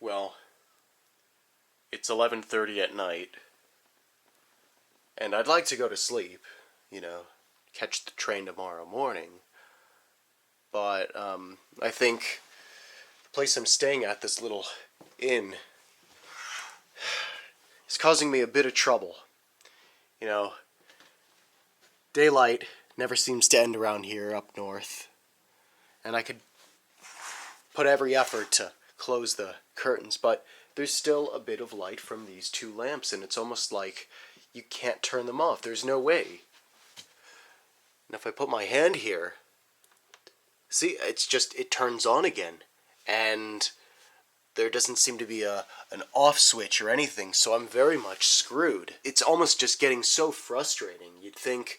Well, it's 11:30 at night, and I'd like to go to sleep, catch the train tomorrow morning. But, I think the place I'm staying at, this little inn, is causing me a bit of trouble. Daylight never seems to end around here up north, and I could put every effort to close the curtains, but there's still a bit of light from these two lamps, and it's almost like you can't turn them off. There's no way. And if I put my hand here, see, it turns on again, and there doesn't seem to be an off switch or anything, so I'm very much screwed. It's almost just getting so frustrating. You'd think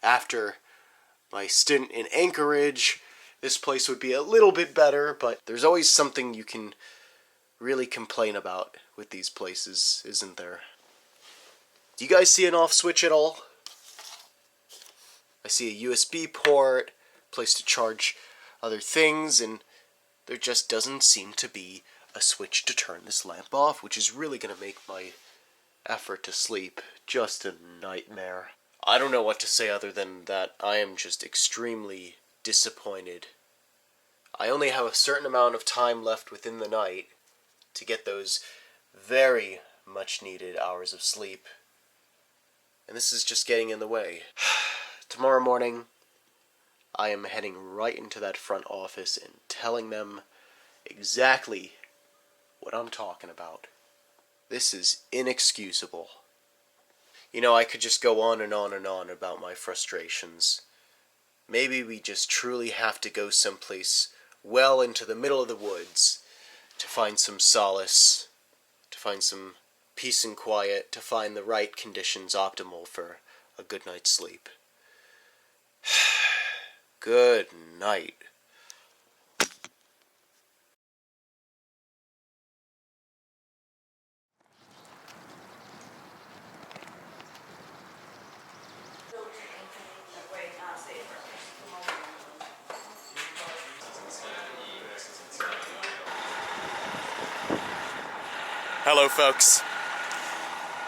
after my stint in Anchorage, this place would be a little bit better, but there's always something you can really complain about with these places, isn't there? Do you guys see an off switch at all? I see a USB port, place to charge other things, and there just doesn't seem to be a switch to turn this lamp off, which is really going to make my effort to sleep just a nightmare. I don't know what to say other than that I am just extremely disappointed. I only have a certain amount of time left within the night to get those very much needed hours of sleep, and this is just getting in the way. Tomorrow morning, I am heading right into that front office and telling them exactly what I'm talking about. This is inexcusable. I could just go on and on and on about my frustrations. Maybe we just truly have to go someplace well into the middle of the woods to find some solace, to find some peace and quiet, to find the right conditions optimal for a good night's sleep. Good night. Hello, folks.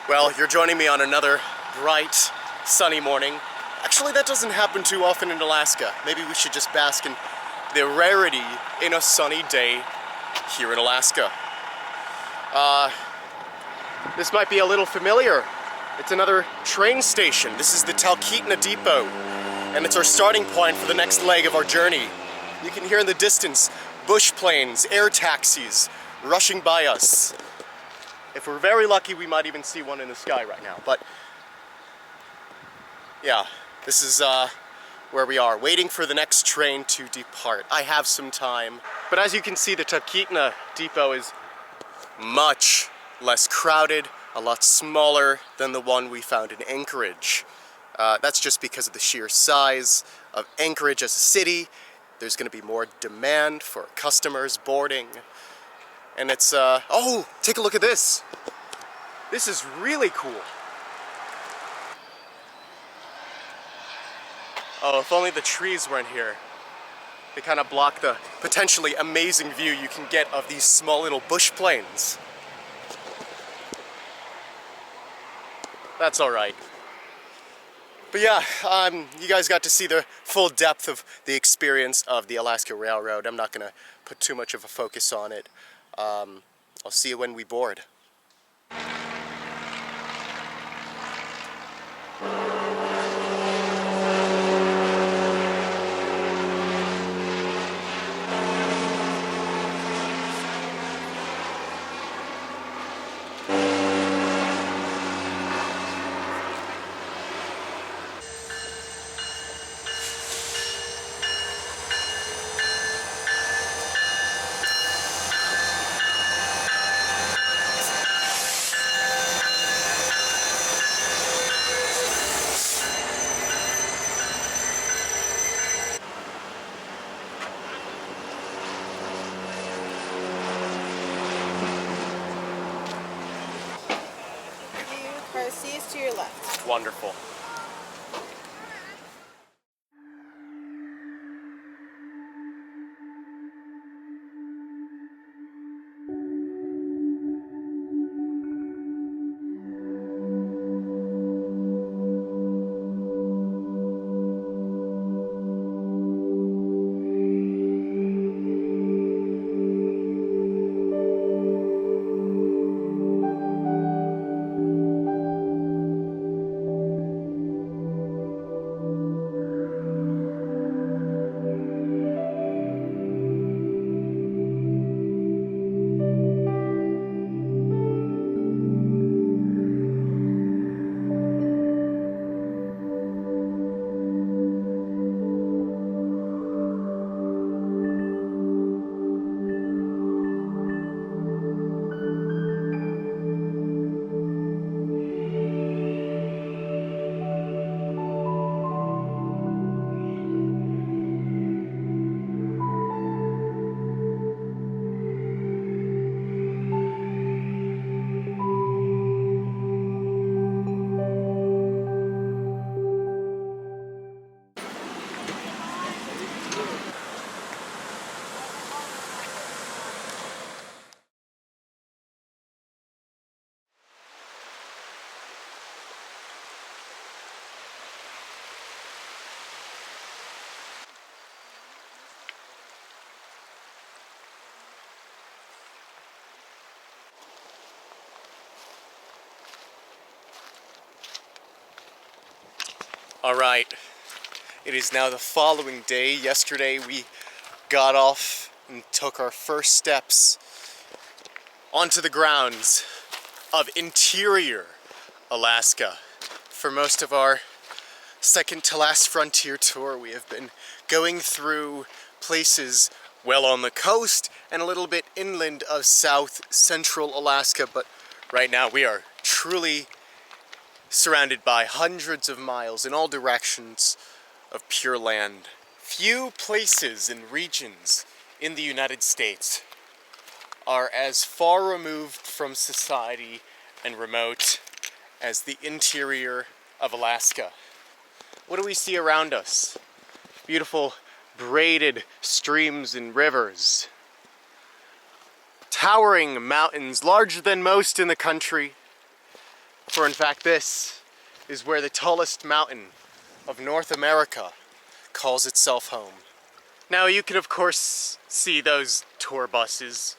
Well, you're joining me on another bright, sunny morning. Actually, that doesn't happen too often in Alaska. Maybe we should just bask in the rarity in a sunny day here in Alaska. This might be a little familiar. It's another train station. This is the Talkeetna depot, and it's our starting point for the next leg of our journey. You can hear in the distance bush planes, air taxis rushing by us. If we're very lucky, we might even see one in the sky right now. But yeah, this is where we are, waiting for the next train to depart. I have some time, but as you can see, the Talkeetna depot is much less crowded, a lot smaller than the one we found in Anchorage. That's just because of the sheer size of Anchorage as a city. There's going to be more demand for customers boarding. And it's, oh, take a look at this. This is really cool. Oh, if only the trees weren't here. They kind of block the potentially amazing view you can get of these small little bush planes. That's all right. But yeah, you guys got to see the full depth of the experience of the Alaska Railroad. I'm not gonna put too much of a focus on it. I'll see you when we board. Car seats to your left. Wonderful. Alright, it is now the following day. Yesterday we got off and took our first steps onto the grounds of interior Alaska. For most of our second to last frontier tour, we have been going through places well on the coast and a little bit inland of south central Alaska, but right now we are truly surrounded by hundreds of miles in all directions of pure land. Few places and regions in the United States are as far removed from society and remote as the interior of Alaska. What do we see around us? Beautiful braided streams and rivers. Towering mountains, larger than most in the country. For in fact, this is where the tallest mountain of North America calls itself home. Now you can of course see those tour buses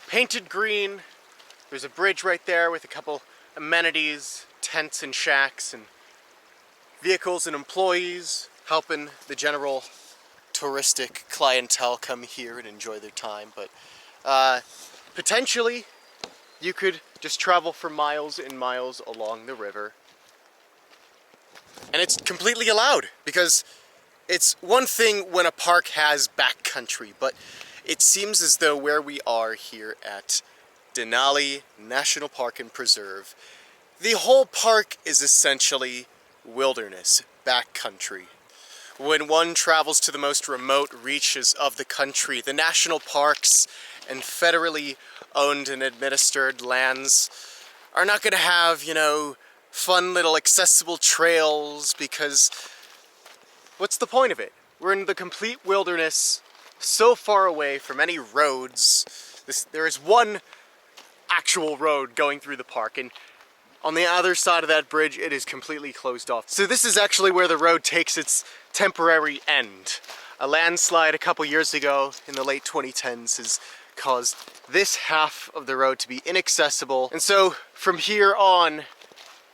painted green. There's a bridge right there with a couple amenities, tents and shacks, and vehicles and employees helping the general touristic clientele come here and enjoy their time. But potentially you could just travel for miles and miles along the river. And it's completely allowed, because it's one thing when a park has backcountry, but it seems as though where we are here at Denali National Park and Preserve, the whole park is essentially wilderness, backcountry. When one travels to the most remote reaches of the country, the national parks and federally owned and administered lands are not going to have, fun little accessible trails, because what's the point of it? We're in the complete wilderness, so far away from any roads. There is one actual road going through the park, and on the other side of that bridge, it is completely closed off. So this is actually where the road takes its temporary end. A landslide a couple years ago in the late 2010s has caused this half of the road to be inaccessible. And so from here on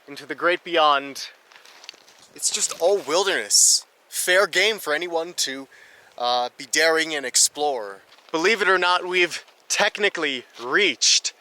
into the great beyond, it's just all wilderness. Fair game for anyone to be daring and explore. Believe it or not, we've technically reached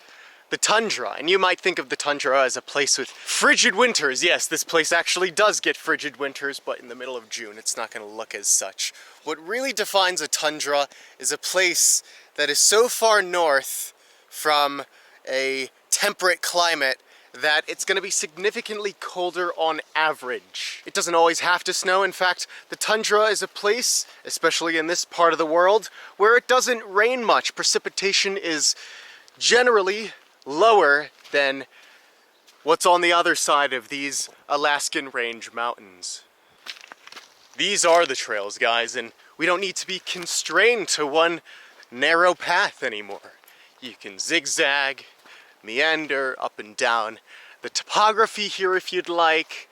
the tundra, and you might think of the tundra as a place with frigid winters. Yes, this place actually does get frigid winters, but in the middle of June it's not going to look as such. What really defines a tundra is a place that is so far north from a temperate climate that it's going to be significantly colder on average. It doesn't always have to snow. In fact, the tundra is a place, especially in this part of the world, where it doesn't rain much. Precipitation is generally lower than what's on the other side of these Alaskan range mountains. These are the trails, guys, and we don't need to be constrained to one narrow path anymore. You can zigzag, meander up and down the topography here if you'd like.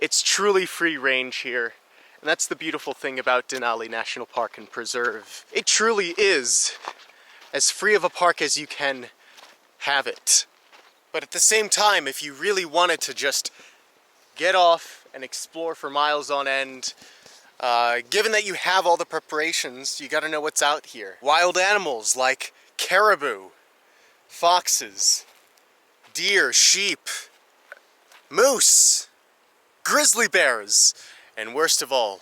It's truly free range here, and that's the beautiful thing about Denali National Park and Preserve. It truly is as free of a park as you can have it. But at the same time, if you really wanted to just get off and explore for miles on end, given that you have all the preparations, you gotta know what's out here. Wild animals like caribou, foxes, deer, sheep, moose, grizzly bears, and worst of all,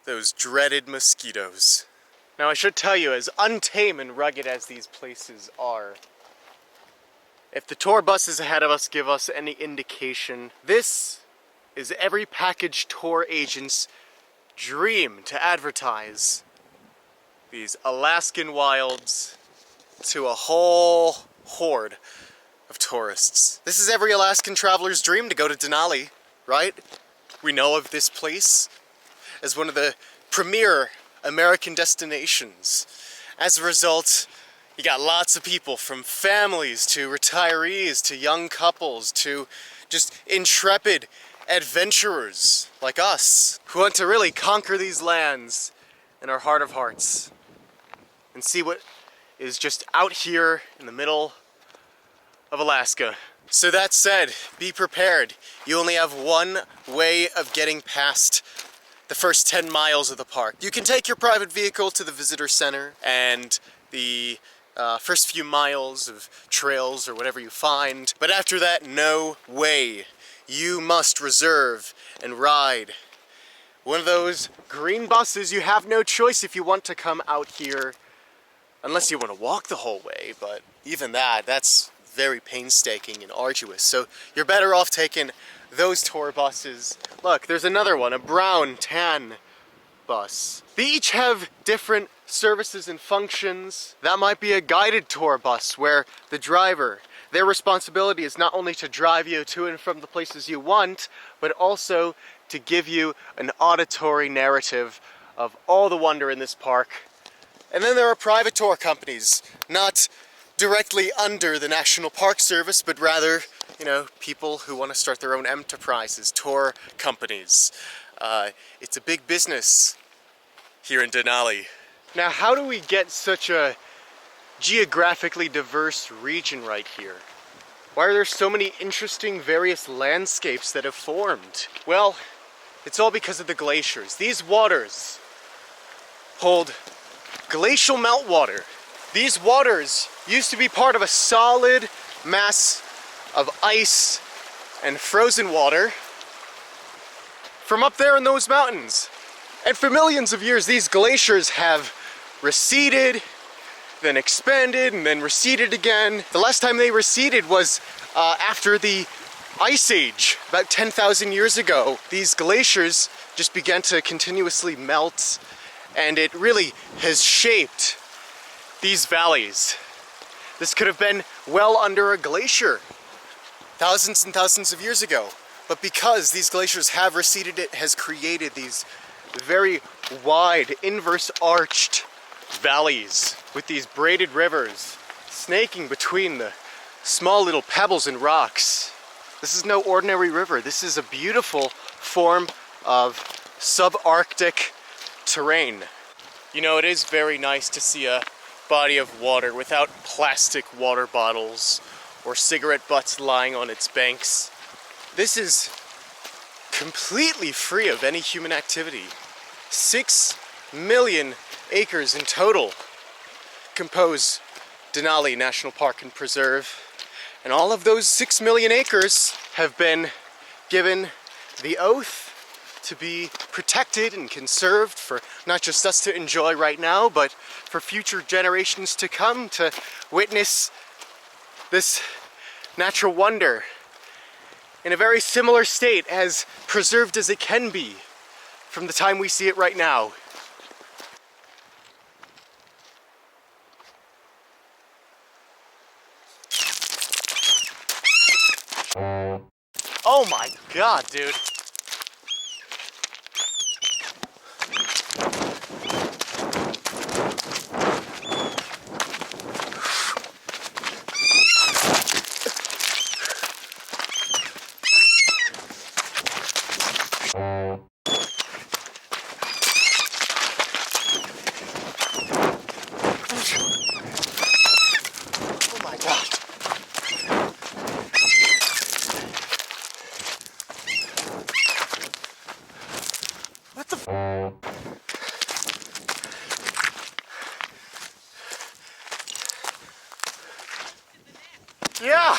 those dreaded mosquitoes. Now I should tell you, as untame and rugged as these places are, if the tour buses ahead of us give us any indication, this is every package tour agent's dream to advertise these Alaskan wilds to a whole horde of tourists. This is every Alaskan traveler's dream, to go to Denali, right? We know of this place as one of the premier American destinations. As a result, you got lots of people, from families to retirees to young couples to just intrepid adventurers like us, who want to really conquer these lands in our heart of hearts and see what is just out here in the middle of Alaska. So that said, be prepared. You only have one way of getting past the first 10 miles of the park. You can take your private vehicle to the visitor center and the first few miles of trails or whatever you find. But after that, no way. You must reserve and ride one of those green buses. You have no choice if you want to come out here, unless you want to walk the whole way, but even that's very painstaking and arduous. So you're better off taking those tour buses. Look, there's another one, a brown tan bus. They each have different services and functions. That might be a guided tour bus where the driver, their responsibility is not only to drive you to and from the places you want, but also to give you an auditory narrative of all the wonder in this park. And then there are private tour companies, not directly under the National Park Service, but rather, you know, people who want to start their own enterprises, tour companies. It's a big business here in Denali. Now, how do we get such a geographically diverse region right here? Why are there so many interesting various landscapes that have formed? Well, it's all because of the glaciers. These waters hold glacial meltwater. These waters used to be part of a solid mass of ice and frozen water from up there in those mountains. And for millions of years, these glaciers have receded, then expanded, and then receded again. The last time they receded was after the Ice Age, about 10,000 years ago. These glaciers just began to continuously melt, and it really has shaped these valleys. This could have been well under a glacier thousands and thousands of years ago. But because these glaciers have receded, it has created these very wide, inverse arched valleys with these braided rivers snaking between the small little pebbles and rocks. This is no ordinary river. This is a beautiful form of subarctic terrain. You know, it is very nice to see a body of water without plastic water bottles or cigarette butts lying on its banks. This is completely free of any human activity. 6 million acres in total compose Denali National Park and Preserve. And all of those 6 million acres have been given the oath to be protected and conserved for not just us to enjoy right now, but for future generations to come to witness this natural wonder in a very similar state, as preserved as it can be from the time we see it right now. Oh my God, dude. Oh my God. What the f? Yeah.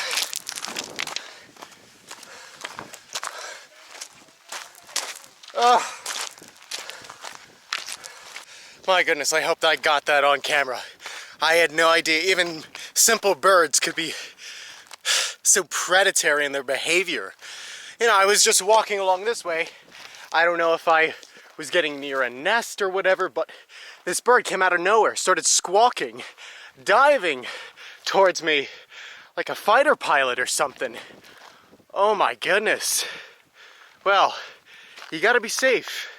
My goodness, I hope I got that on camera. I had no idea even simple birds could be so predatory in their behavior. You know, I was just walking along this way. I don't know if I was getting near a nest or whatever, but this bird came out of nowhere, started squawking, diving towards me like a fighter pilot or something. Oh my goodness. Well, you gotta be safe.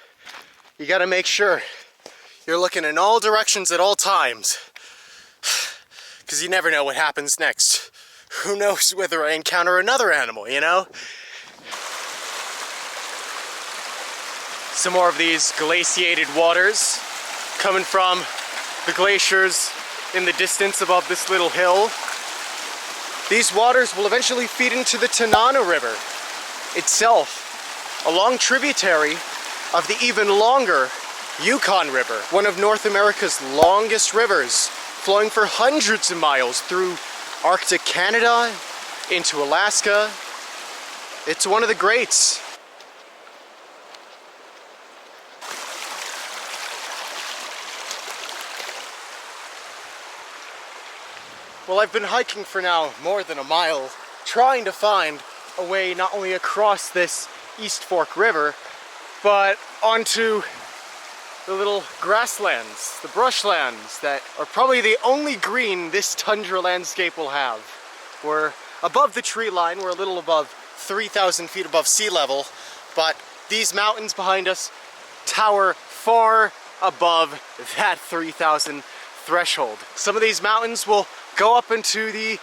You gotta make sure you're looking in all directions at all times, because you never know what happens next. Who knows whether I encounter another animal, you know? Some more of these glaciated waters coming from the glaciers in the distance above this little hill. These waters will eventually feed into the Tanana River itself, a long tributary of the even longer Yukon River, one of North America's longest rivers, flowing for hundreds of miles through Arctic Canada, into Alaska. It's one of the greats. Well, I've been hiking for now more than a mile, trying to find a way not only across this East Fork River, but onto the little grasslands, the brushlands that are probably the only green this tundra landscape will have. We're above the tree line, we're a little above 3,000 feet above sea level, but these mountains behind us tower far above that 3,000 threshold. Some of these mountains will go up into the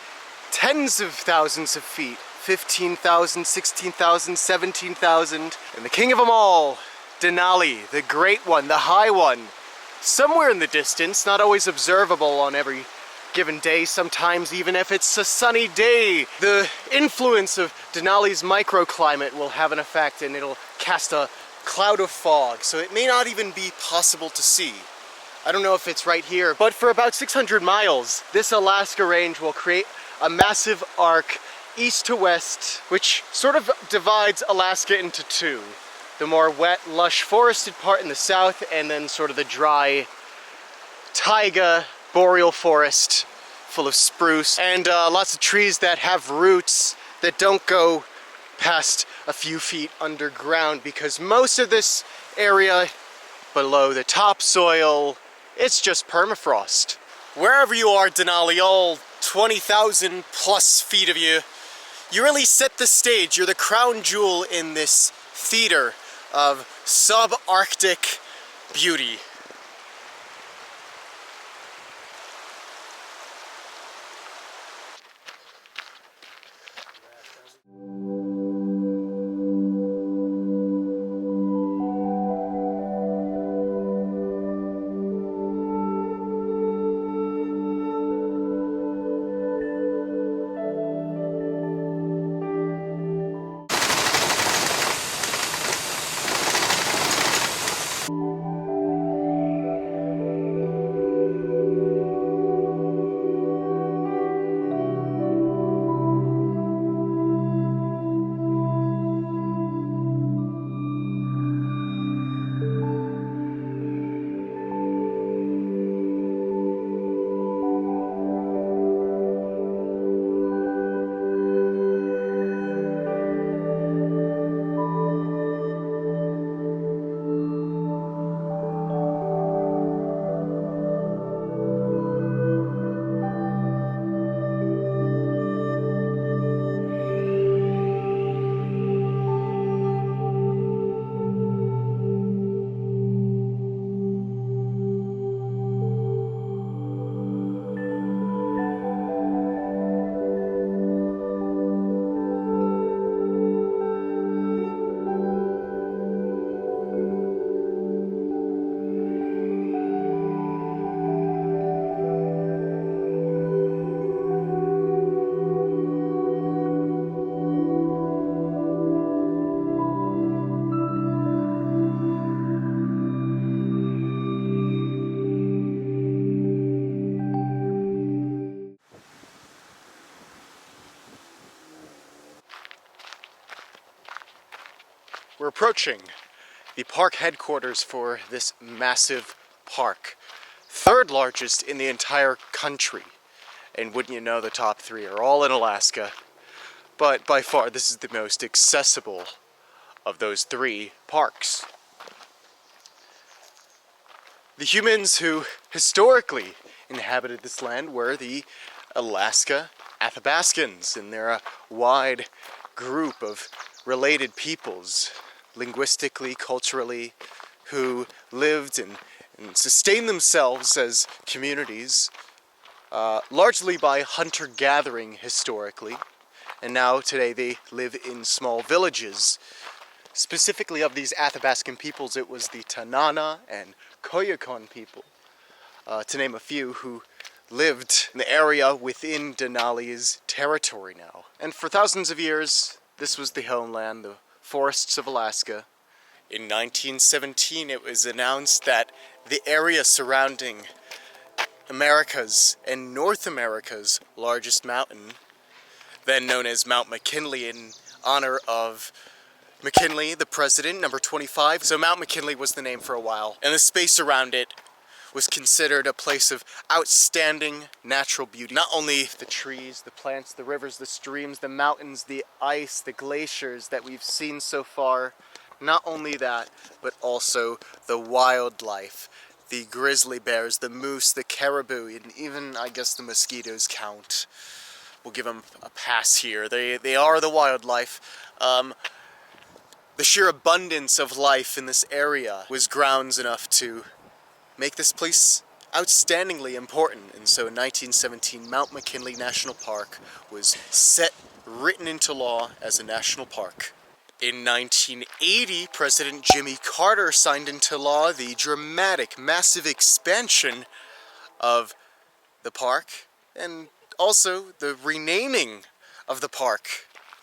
tens of thousands of feet, 15,000, 16,000, 17,000, and the king of them all, Denali, the great one, the high one, somewhere in the distance, not always observable on every given day, sometimes even if it's a sunny day. The influence of Denali's microclimate will have an effect and it'll cast a cloud of fog, so it may not even be possible to see. I don't know if it's right here, but for about 600 miles, this Alaska range will create a massive arc east to west, which sort of divides Alaska into two. The more wet, lush, forested part in the south, and then sort of the dry taiga, boreal forest, full of spruce, and lots of trees that have roots that don't go past a few feet underground, because most of this area below the topsoil, it's just permafrost. Wherever you are, Denali, all 20,000 plus feet of you, you really set the stage. You're the crown jewel in this theater of subarctic beauty. We're approaching the park headquarters for this massive park. Third largest in the entire country. And wouldn't you know, the top three are all in Alaska. But by far, this is the most accessible of those three parks. The humans who historically inhabited this land were the Alaska Athabascans, and they're a wide group of related peoples, linguistically, culturally, who lived and sustained themselves as communities, largely by hunter-gathering historically, and now today they live in small villages. Specifically of these Athabascan peoples, it was the Tanana and Koyukon people, to name a few, who lived in the area within Denali's territory now. And for thousands of years, this was the homeland, the forests of Alaska. In 1917, it was announced that the area surrounding America's and North America's largest mountain, then known as Mount McKinley in honor of McKinley, the president, number 25. So Mount McKinley was the name for a while. And the space around it was considered a place of outstanding natural beauty. Not only the trees, the plants, the rivers, the streams, the mountains, the ice, the glaciers that we've seen so far. Not only that, but also the wildlife. The grizzly bears, the moose, the caribou, and even, I guess, the mosquitoes count. We'll give them a pass here. They are the wildlife. The sheer abundance of life in this area was grounds enough to make this place outstandingly important. And so in 1917, Mount McKinley National Park was written into law as a national park. In 1980, President Jimmy Carter signed into law the dramatic, massive expansion of the park, and also the renaming of the park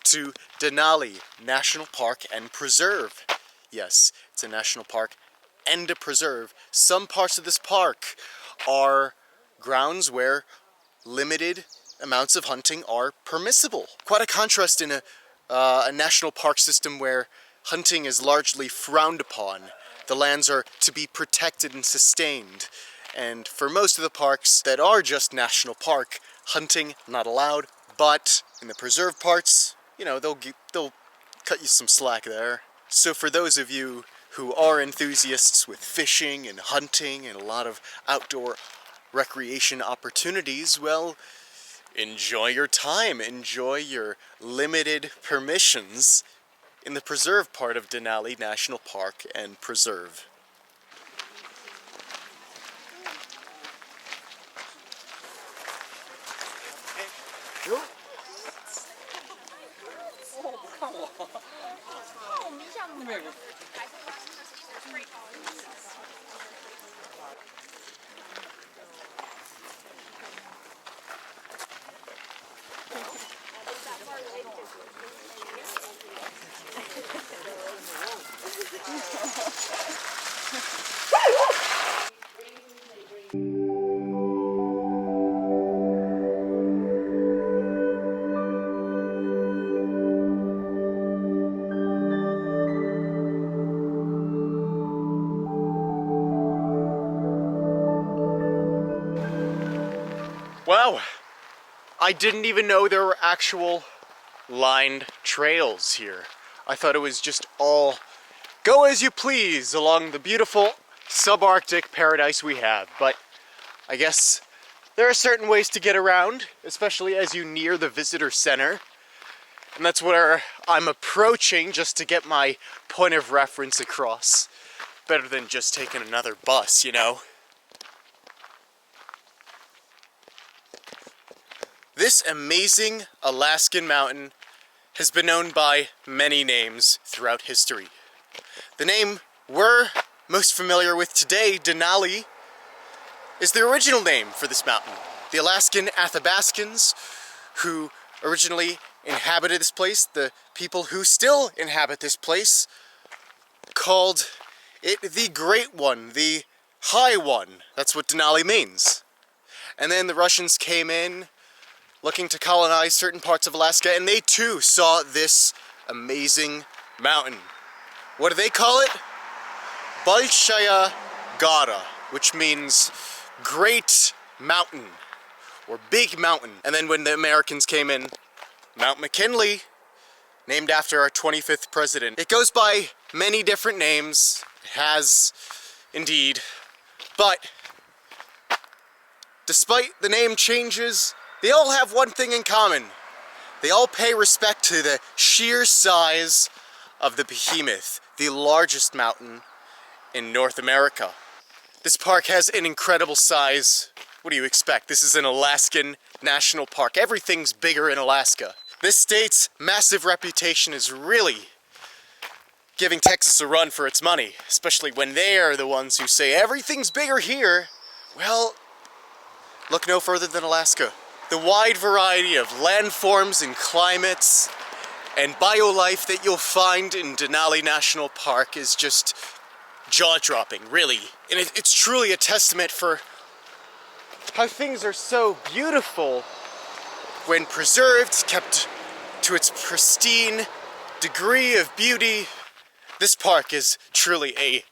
to Denali National Park and Preserve. Yes, it's a national park and a preserve. Some parts of this park are grounds where limited amounts of hunting are permissible. Quite a contrast in a national park system where hunting is largely frowned upon. The lands are to be protected and sustained. And for most of the parks that are just national park, hunting not allowed. But in the preserve parts, you know, they'll cut you some slack there. So for those of you who are enthusiasts with fishing and hunting and a lot of outdoor recreation opportunities, well, enjoy your time, enjoy your limited permissions in the preserve part of Denali National Park and Preserve. Wow, I didn't even know there were actual lined trails here. I thought it was just all go as you please along the beautiful subarctic paradise we have. But I guess there are certain ways to get around, especially as you near the visitor center. And that's where I'm approaching just to get my point of reference across. Better than just taking another bus, you know? This amazing Alaskan mountain has been known by many names throughout history. The name we're most familiar with today, Denali, is the original name for this mountain. The Alaskan Athabascans, who originally inhabited this place, the people who still inhabit this place, called it the Great One, the High One. That's what Denali means. And then the Russians came in, looking to colonize certain parts of Alaska, and they too saw this amazing mountain. What do they call it? Bolshaya Gora, which means Great Mountain, or Big Mountain. And then when the Americans came in, Mount McKinley, named after our 25th president. It goes by many different names, it has indeed, but despite the name changes, they all have one thing in common. They all pay respect to the sheer size of the behemoth, the largest mountain in North America. This park has an incredible size. What do you expect? This is an Alaskan national park. Everything's bigger in Alaska. This state's massive reputation is really giving Texas a run for its money, especially when they are the ones who say everything's bigger here. Well, look no further than Alaska. The wide variety of landforms and climates and biolife that you'll find in Denali National Park is just jaw-dropping, really. And it's truly a testament for how things are so beautiful when preserved, kept to its pristine degree of beauty. This park is truly a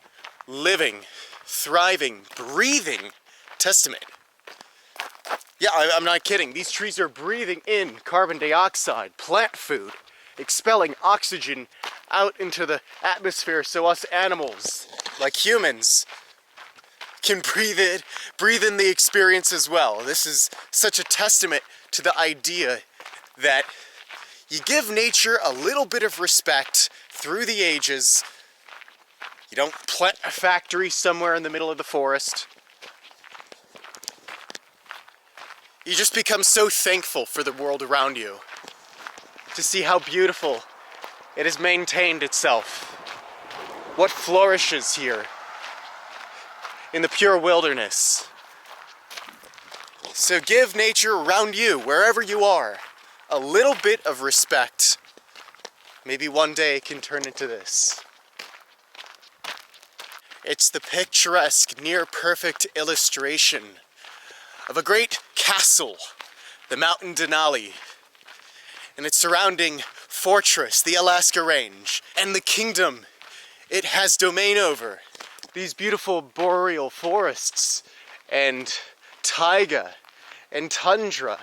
living, thriving, breathing testament. Yeah, I'm not kidding. These trees are breathing in carbon dioxide, plant food, expelling oxygen out into the atmosphere so us animals, like humans, can breathe in the experience as well. This is such a testament to the idea that you give nature a little bit of respect through the ages. You don't plant a factory somewhere in the middle of the forest. You just become so thankful for the world around you, to see how beautiful it has maintained itself. What flourishes here in the pure wilderness. So give nature around you, wherever you are, a little bit of respect. Maybe one day it can turn into this. It's the picturesque, near-perfect illustration of a great castle, the Mountain Denali, and its surrounding fortress, the Alaska Range, and the kingdom it has domain over. These beautiful boreal forests and taiga and tundra.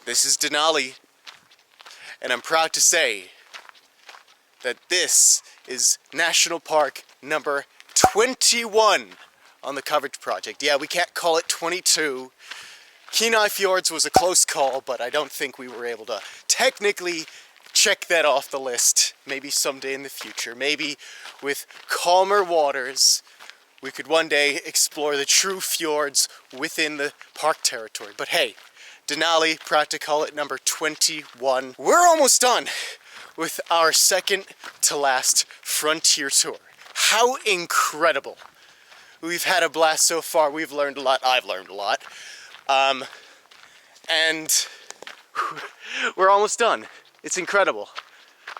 This is Denali, and I'm proud to say that this is National Park number 21 on the coverage project. Yeah, we can't call it 22. Kenai Fjords was a close call, but I don't think we were able to technically check that off the list. Maybe someday in the future. Maybe with calmer waters, we could one day explore the true fjords within the park territory. But hey, Denali, proud to call it number 21. We're almost done with our second to last frontier tour. How incredible. We've had a blast so far. We've learned a lot. I've learned a lot. And we're almost done. It's incredible.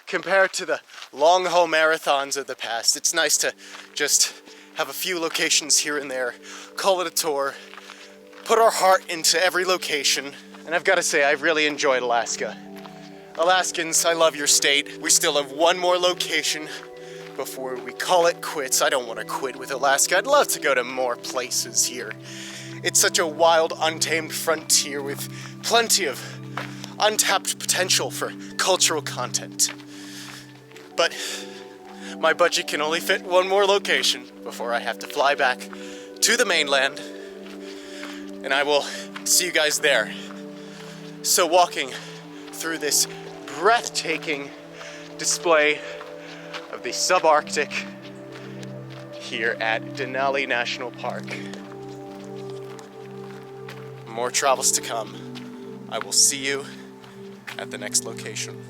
Compared to the long haul marathons of the past, it's nice to just have a few locations here and there, call it a tour, put our heart into every location. And I've got to say, I've really enjoyed Alaska. Alaskans, I love your state. We still have one more location before we call it quits. I don't want to quit with Alaska. I'd love to go to more places here. It's such a wild, untamed frontier with plenty of untapped potential for cultural content. But my budget can only fit one more location before I have to fly back to the mainland, and I will see you guys there. So walking through this breathtaking display of the subarctic here at Denali National Park. More travels to come. I will see you at the next location.